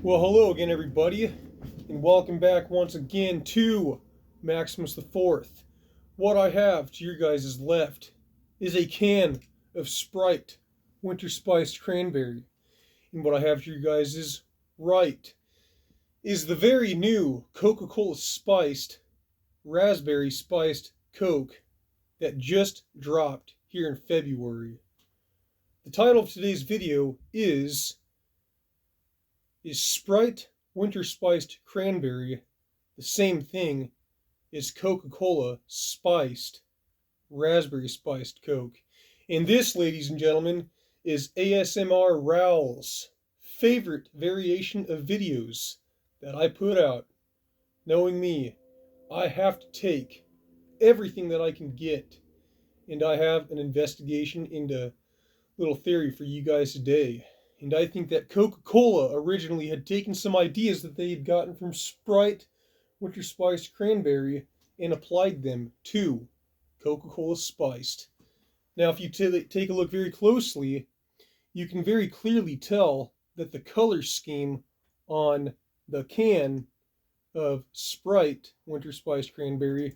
Well, hello again, everybody, and welcome back once again to Maximus the Fourth. What I have to your guys' left is a can of Sprite Winter Spiced Cranberry, and what I have to your guys' right is the very new Coca-Cola Spiced Raspberry Spiced Coke that just dropped here in February. The title of today's video is Sprite Winter Spiced Cranberry the same thing as Coca-Cola Spiced Raspberry Spiced Coke? And this, ladies and gentlemen, is ASMR Raoul's favorite variation of videos that I put out. Knowing me, I have to take everything that I can get, and I have an investigation into little theory for you guys today. And I think that Coca-Cola originally had taken some ideas that they had gotten from Sprite Winter Spiced Cranberry and applied them to Coca-Cola Spiced. Now, if you take a look very closely, you can very clearly tell that the color scheme on the can of Sprite Winter Spiced Cranberry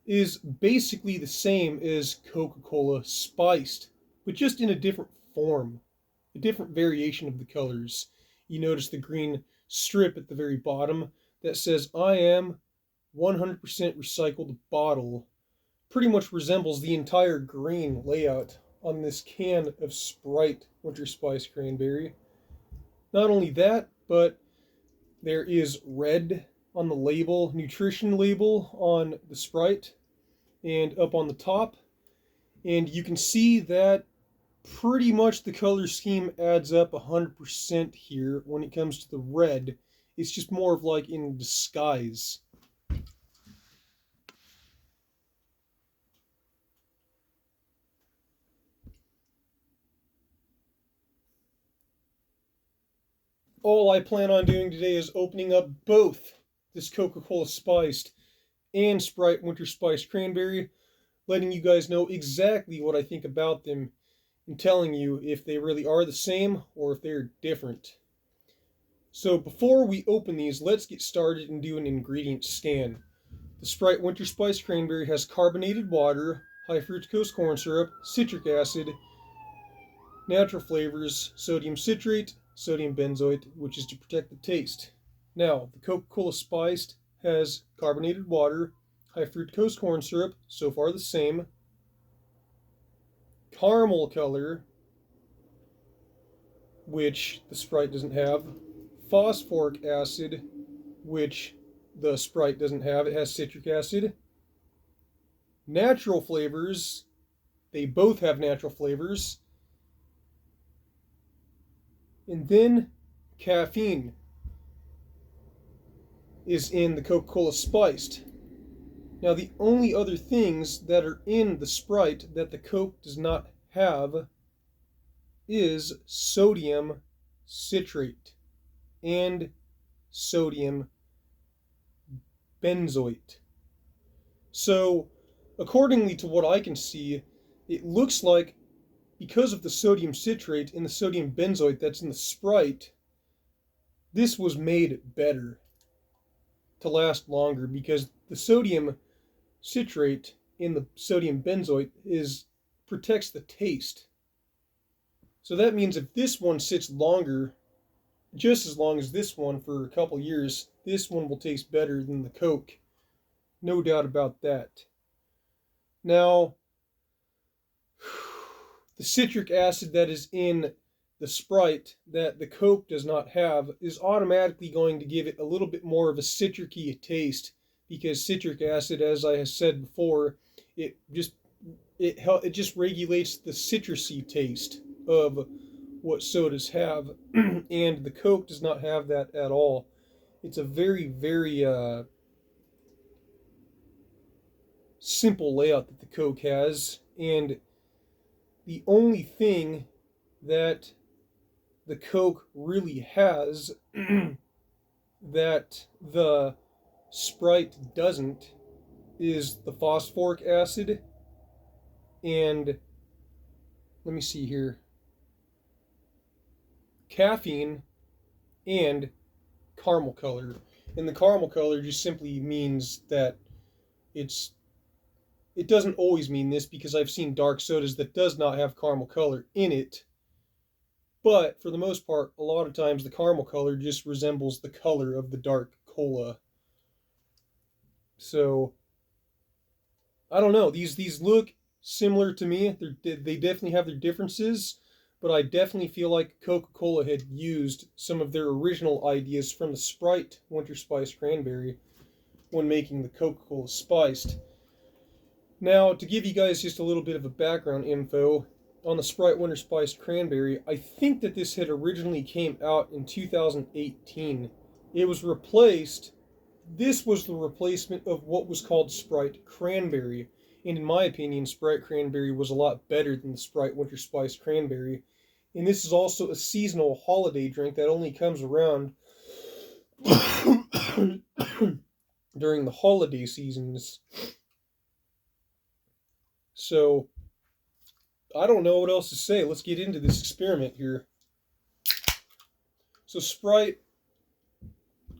is basically the same as Coca-Cola Spiced, but just in a different form, a different variation of the colors. You notice the green strip at the very bottom that says I am 100% recycled bottle. Pretty much resembles the entire green layout on this can of Sprite Winter Spiced Cranberry. Not only that, but there is red on the label, nutrition label on the Sprite, and up on the top. And you can see that pretty much the color scheme adds up 100% here when it comes to the red. It's just more of like in disguise. All I plan on doing today is opening up both this Coca-Cola Spiced and Sprite Winter Spiced Cranberry, letting you guys know exactly what I think about them and telling you if they really are the same or if they're different. So before we open these, let's get started and do an ingredient scan. The Sprite Winter Spiced Cranberry has carbonated water, high fructose corn syrup, citric acid, natural flavors, sodium citrate, sodium benzoate, which is to protect the taste. Now, the Coca-Cola Spiced has carbonated water, high fructose corn syrup, so far the same, caramel color, which the Sprite doesn't have, phosphoric acid, which the Sprite doesn't have, it has citric acid, natural flavors, they both have natural flavors, and then caffeine is in the Coca-Cola Spiced. Now, the only other things that are in the Sprite that the Coke does not have is sodium citrate and sodium benzoate. So, accordingly to what I can see, it looks like because of the sodium citrate and the sodium benzoate that's in the Sprite, this was made better to last longer because the sodium citrate in the sodium benzoate protects the taste. So that means if this one sits longer, just as long as this one for a couple years, this one will taste better than the Coke. No doubt about that. Now, the citric acid that is in the Sprite that the Coke does not have is automatically going to give it a little bit more of a citricy taste, because citric acid, as I have said before, it just regulates the citrusy taste of what sodas have, and the Coke does not have that at all. It's a very, very simple layout that the Coke has, and the only thing that the Coke really has that the Sprite doesn't is the phosphoric acid, and let me see here, caffeine, and caramel color. And the caramel color just simply means that it's it doesn't always mean this, because I've seen dark sodas that does not have caramel color in it. But for the most part, a lot of times the caramel color just resembles the color of the dark cola. So I don't know. These look similar to me. They definitely have their differences, but I definitely feel like Coca-Cola had used some of their original ideas from the Sprite Winter Spiced Cranberry when making the Coca-Cola Spiced. Now, to give you guys just a little bit of a background info on the Sprite Winter Spiced Cranberry, I think that this had originally came out in 2018. It was replaced, this was the replacement of what was called Sprite Cranberry. And in my opinion, Sprite Cranberry was a lot better than the Sprite Winter Spiced Cranberry. And this is also a seasonal holiday drink that only comes around during the holiday seasons. So, I don't know what else to say. Let's get into this experiment here. So Sprite,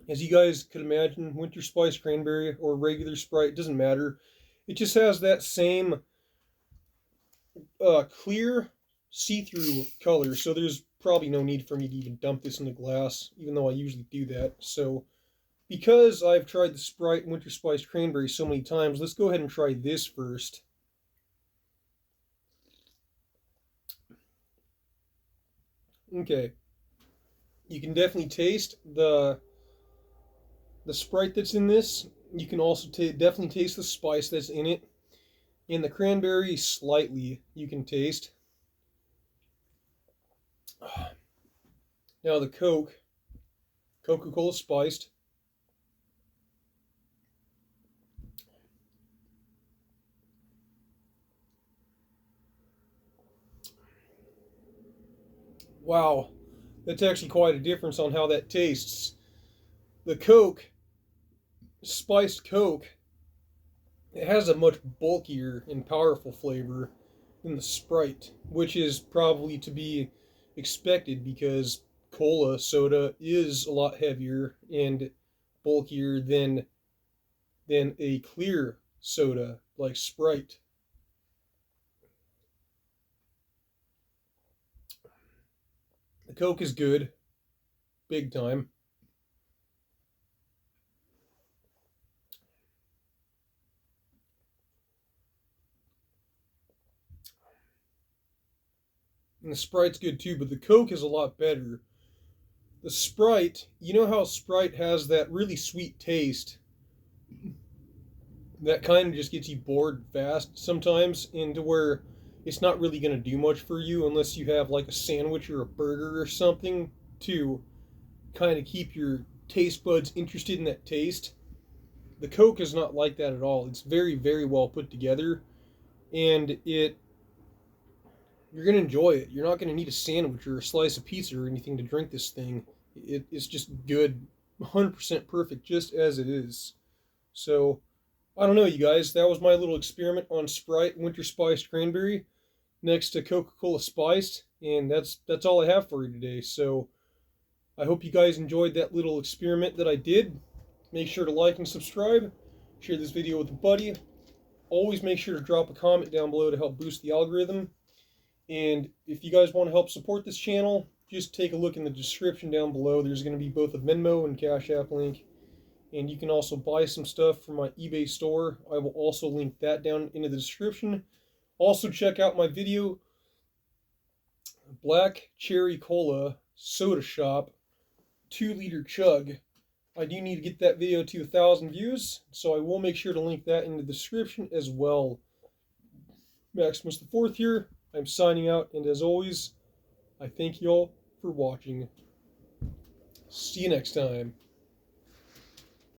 as you guys could imagine, Winter Spice Cranberry or regular Sprite, doesn't matter. It just has that same clear, see-through color. So there's probably no need for me to even dump this in the glass, even though I usually do that. So because I've tried the Sprite Winter Spice Cranberry so many times, let's go ahead and try this first. Okay, you can definitely taste the Sprite that's in this. You can also definitely taste the spice that's in it. And the cranberry, slightly, you can taste. Now the Coca-Cola Spiced. Wow, that's actually quite a difference on how that tastes. The Spiced Coke, it has a much bulkier and powerful flavor than the Sprite, which is probably to be expected because cola soda is a lot heavier and bulkier than a clear soda like Sprite. The Coke is good, big time. And the Sprite's good too, but the Coke is a lot better. The Sprite, you know how Sprite has that really sweet taste that kind of just gets you bored fast sometimes, into where it's not really going to do much for you unless you have like a sandwich or a burger or something to kind of keep your taste buds interested in that taste. The Coke is not like that at all. It's very, very well put together, and you're going to enjoy it. You're not going to need a sandwich or a slice of pizza or anything to drink this thing. It's just good, 100% perfect just as it is. So, I don't know, you guys. That was my little experiment on Sprite Winter Spiced Cranberry next to Coca-Cola Spiced, and that's all I have for you today. So, I hope you guys enjoyed that little experiment that I did. Make sure to like and subscribe. Share this video with a buddy. Always make sure to drop a comment down below to help boost the algorithm. And if you guys want to help support this channel, just take a look in the description down below. There's going to be both a Venmo and Cash App link. And you can also buy some stuff from my eBay store. I will also link that down into the description. Also check out my video, Black Cherry Cola Soda Shop 2-liter chug. I do need to get that video to 1,000 views, so I will make sure to link that in the description as well. Maximus the Fourth here. I'm signing out, and as always, I thank you all for watching. See you next time.